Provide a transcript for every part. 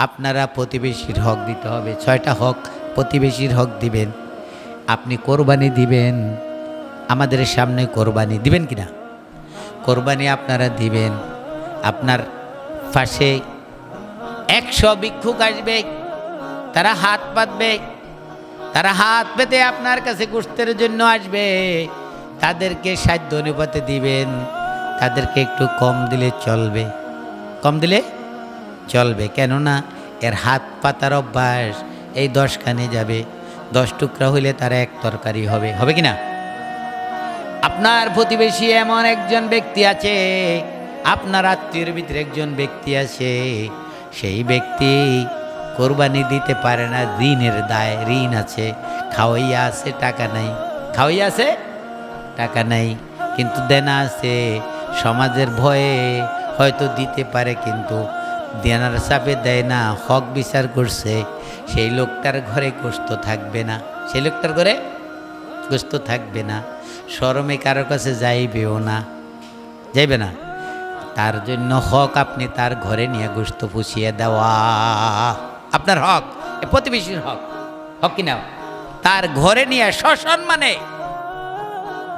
আপনারা প্রতিবেশীর হক দিতে হবে। ৬টা হক প্রতিবেশীর হক দিবেন। আপনি কোরবানি দিবেন, আমাদের সামনে কোরবানি দিবেন কিনা? কোরবানি আপনারা দিবেন। আপনার পাশে ১০০ ভিক্ষুক আসবে, তারা হাত পাতবে, তারা হাত পেতে আপনার কাছে গোশতের জন্য আসবে। তাদেরকে সাধ্য অনুপাতে দিবেন, তাদেরকে একটু কম দিলে চলবে, কম দিলে চলবে। কেননা এর হাত পাতার অভ্যাস এই ১০ খানে যাবে, ১০ টুকরা হইলে তার এক তরকারি হবে, হবে কি না? আপনার প্রতিবেশী এমন একজন ব্যক্তি আছে, আপনার আত্মীয়ের ভিতরে একজন ব্যক্তি আছে, সেই ব্যক্তি কোরবানি দিতে পারে না, ঋণের দায়, ঋণ আছে, খাওয়াইয়া আছে টাকা নাই, খাওয়াইয়া আছে টাকা নাই, কিন্তু দেনা আছে, সমাজের ভয়ে হয়তো দিতে পারে কিন্তু দেনার চাপে দেয় না, হক বিচার করছে, সেই লোকটার ঘরে গোশত থাকবে না, সেই লোকটার ঘরে গোশত থাকবে না, শরমে কারো কাছে যাইবেও না, যাইবে না। তার জন্য হক আপনি তার ঘরে নিয়ে গোশত পুষিয়ে দেওয়া আপনার হক, এ প্রতিবেশীর হক, হক কিনা? তার ঘরে নিয়ে সসম্মানে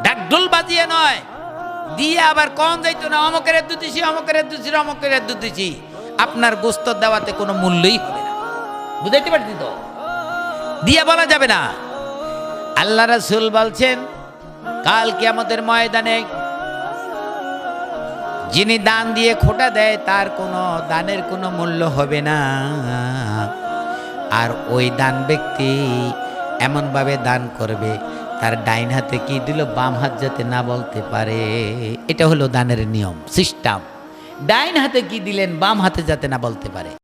ডাকডোল বাজিয়ে নয়, দিয়ে আবার কম যাইতো না, অমকের দুধ দিছি, অমকের দুধ দিছি, অমকের দুধ দিছি, আপনার গোশত দেওয়াতে কোনো মূল্যই হবে না। বুঝাইতে পারছি তো? দিয়ে বলা যাবে না। আল্লাহ রাসূল বলছেন কাল কিয়ামতের ময়দানে যিনি দান দিয়ে খোটা দেয় তার কোনো দানের কোনো মূল্য হবে না। আর ওই দান ব্যক্তি এমনভাবে দান করবে তার ডাইন হাতে কি দিল বাম হাত যাতে না বলতে পারে। এটা হলো দানের নিয়ম, সিস্টেম। ডাইন হাতে কি দিলেন বাম হাতে যাতে না বলতে পারে।